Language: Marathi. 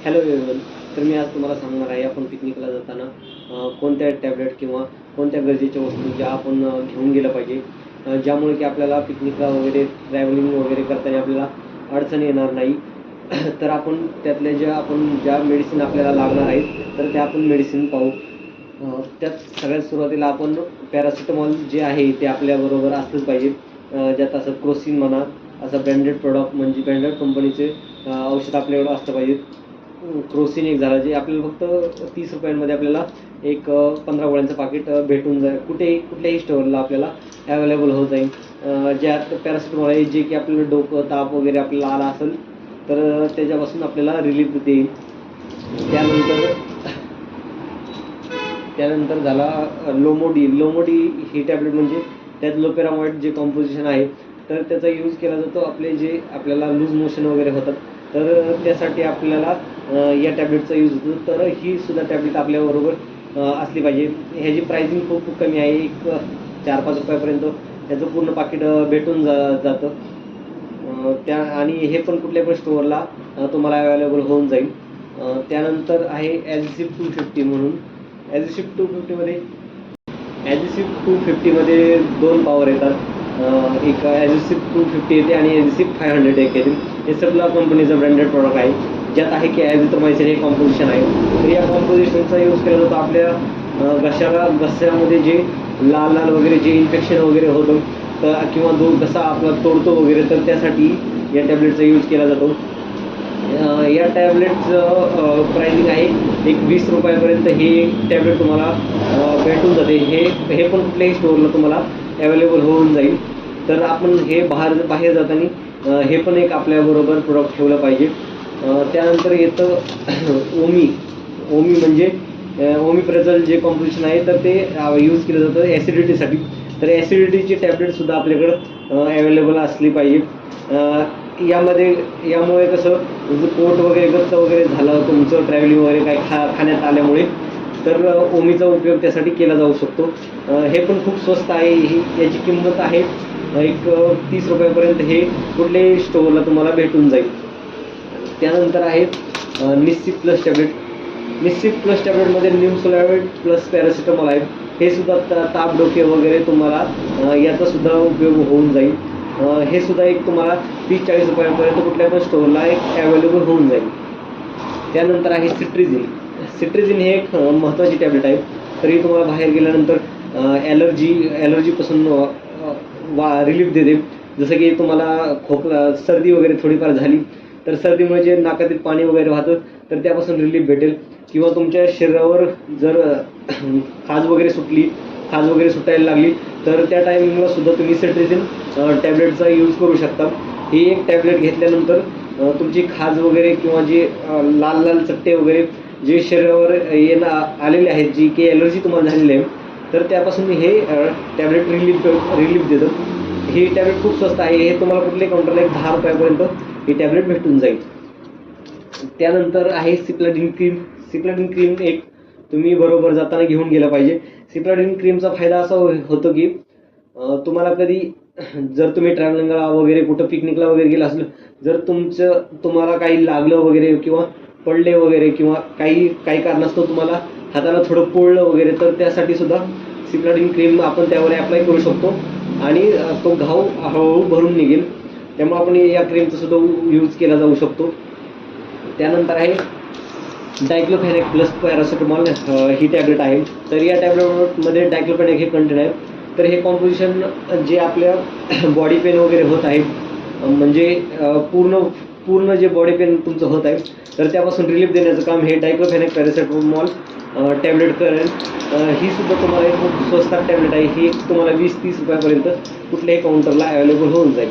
Hello everyone. तर मी आज तुम्हाला सांगणार आहे आपण पिकनिकला जाताना कोणत्या टॅबलेट किंवा कोणत्या गरजेच्या वस्तू ज्या आपण घेऊन गेलं पाहिजे, ज्यामुळे की आपल्याला पिकनिकला वगैरे ट्रॅव्हलिंग वगैरे करताना आपल्याला अडचण येणार नाही. तर आपण त्यातल्या ज्या मेडिसिन आपल्याला लागणार आहेत तर त्या आपण मेडिसिन पाहू. त्यात सगळ्यात सुरुवातीला आपण पॅरासिटामॉल जे आहे ते आपल्याबरोबर असलंच पाहिजे. ज्यात असं क्रोसिन म्हणा, असं ब्रँडेड प्रॉडक्ट म्हणजे ब्रँडेड कंपनीचे औषध आपल्याकडं असलं पाहिजे. क्रोसिन एक झालं जे आपल्याला फक्त 30 रुपयांमध्ये आपल्याला एक 15 गोळ्यांचं पाकिट भेटून जाईल. कुठल्याही स्टोअरला आपल्याला ॲवेलेबल होत जाईल. ज्यात पॅरासिटामॉल आहे जे की आपल्याला डोकं ताप वगैरे आपल्याला आला असेल तर त्याच्यापासून आपल्याला रिलीफ देईल. त्यानंतर झाला लोमोडी ही टॅबलेट म्हणजे त्यात लोपेरामाइड जे कॉम्पोजिशन आहे तर त्याचा यूज केला जातो आपल्याला लूज मोशन वगैरे होतात तर त्यासाठी आपल्याला या टॅबलेटचा यूज होतो. तर ही सुद्धा टॅबलेट आपल्याबरोबर असली पाहिजे. ह्याची प्राइसिंग खूप कमी आहे, एक 4-5 रुपयापर्यंत त्याचं पूर्ण पाकिट भेटून जातं. आणि हे पण कुठल्या पण स्टोअरला तुम्हाला अवेलेबल होऊन जाईल. त्यानंतर आहे ॲझिसिप 250 म्हणून. ॲझिसिप 250मध्ये 2 पॉवर येतात. एक ॲझिसिप 250 येते आणि ॲझिसिप 500 एक येते. हे सगळं कंपनीचं ब्रँडेड प्रॉडक्ट आहे. ज्यात आहे की ॲझिथ्रोमायसिन हे कॉम्पोजिशन आहे. तर या कॉम्पोजिशनचा यूज केला जातो आपल्या घशामध्ये जे लाल वगैरे जे इन्फेक्शन वगैरे होतं तर किंवा घसा आपला तोडतो वगैरे तर त्यासाठी या टॅबलेटचा यूज केला जातो. या टॅबलेटचं प्राइसिंग आहे एक 20 रुपयापर्यंत ही टॅबलेट तुम्हाला भेटून जाते. हे पण कुठल्याही स्टोअरला तुम्हाला अवेलेबल होऊन जाईल. तर आपण हे बाहेर जाताना हे पण एक आपल्याबरोबर प्रोडक्ट ठेवलं पाहिजे. त्यानंतर येतं ओमी म्हणजे ओमिप्रेझोल जे कॉम्पोजिशन आहे तर ते यूज केलं जातं ॲसिडिटीसाठी. तर ॲसिडिटीची टॅबलेटसुद्धा आपल्याकडं अवेलेबल असली पाहिजे. यामुळे कसं जर पोट वगैरे गच्च वगैरे झालं तुमचं ट्रॅव्हलिंग वगैरे काही खाण्यात आल्यामुळे तर ओमीचा उपयोग त्यासाठी केला जाऊ शकतो. हे पण खूप स्वस्त आहे. याची किंमत आहे एक 30 रुपयापर्यंत. हे कुठल्याही स्टोअरला तुम्हाला भेटून जाईल. त्यानंतर आहे Nicip plus tablet. Nicip plus टॅबलेटमध्ये निमसोलावेट प्लस पॅरासिटामॉल आहे. हे सुद्धा ताप डोके वगैरे तुम्हाला याचासुद्धा उपयोग होऊन जाईल. हे सुद्धा एक तुम्हाला 30-40 रुपयांपर्यंत कुठल्या पण स्टोअरला एक अवेलेबल होऊन जाईल. त्यानंतर आहे सिट्रिझिन हे एक महत्त्वाची टॅबलेट आहे. तरी तुम्हाला बाहेर गेल्यानंतर ॲलर्जीपासून रिलीफ देते. जसं की तुम्हाला खोकला सर्दी वगैरे थोडीफार झाली तर सर्दीमुळे जे नाकातील पाणी वगैरे वाहतं तर त्यापासून रिलीफ भेटेल. किंवा तुमच्या शरीरावर जर खाज वगैरे सुटायला लागली तर त्या टायमिंगला सुद्धा तुम्ही सिट्रिझिन टॅबलेटचा यूज करू शकता. ही एक टॅबलेट घेतल्यानंतर तुमची खाज वगैरे किंवा जे लाल चट्टे वगैरे जे शरीरावर आलेले आहेत, जी की ॲलर्जी तुम्हाला झालेली आहे तर त्यापासून हे टॅबलेट रिलीफ देतं. ही टॅबलेट खूप स्वस्त आहे. हे तुम्हाला कुठल्याही काउंटरला एक 10 रुपयापर्यंत ही टॅबलेट भेटून जाईल. त्यानंतर आहे सिप्लाडिन क्रीम एक तुम्ही बरोबर जाताना घेऊन गेलं पाहिजे. सिप्लाडिन क्रीमचा फायदा असा होतो की तुम्हाला कधी जर तुम्ही ट्रॅव्हलिंगला वगैरे कुठं पिकनिकला वगैरे गेला असेल, जर तुम्हाला काही लागलं वगैरे किंवा पडले वगैरे किंवा काही कारणास्तव तुम्हाला हाताला थोडं पोळलं वगैरे तर त्यासाठी सुद्धा सिप्लाडिन क्रीम आपण त्यावर ॲप्लाय करू शकतो आणि तो घाव हळूहळू भरून निघेल. त्यामुळे आपण या क्रीमचा सुद्धा यूज केला जाऊ शकतो. त्यानंतर आहे डायक्लोफेनेक प्लस पॅरासिटामॉल ही टॅबलेट आहे. तर या टॅबलेटमध्ये डायक्लोफेनेक हे कंटेंट आहे. तर हे कॉम्पोजिशन जे आपल्या बॉडी पेन वगैरे होत आहे म्हणजे पूर्ण जे बॉडी पेन तुमचं होत आहे तर त्यापासून रिलीफ देण्याचं काम हे डायक्लोफेनेक पॅरासिटामॉल टॅबलेट करेल. ही सुद्धा तुम्हाला एक खूप स्वस्तात टॅबलेट आहे. ही तुम्हाला 20-30 रुपयापर्यंत कुठल्याही काउंटरला अवेलेबल होऊन जाईल.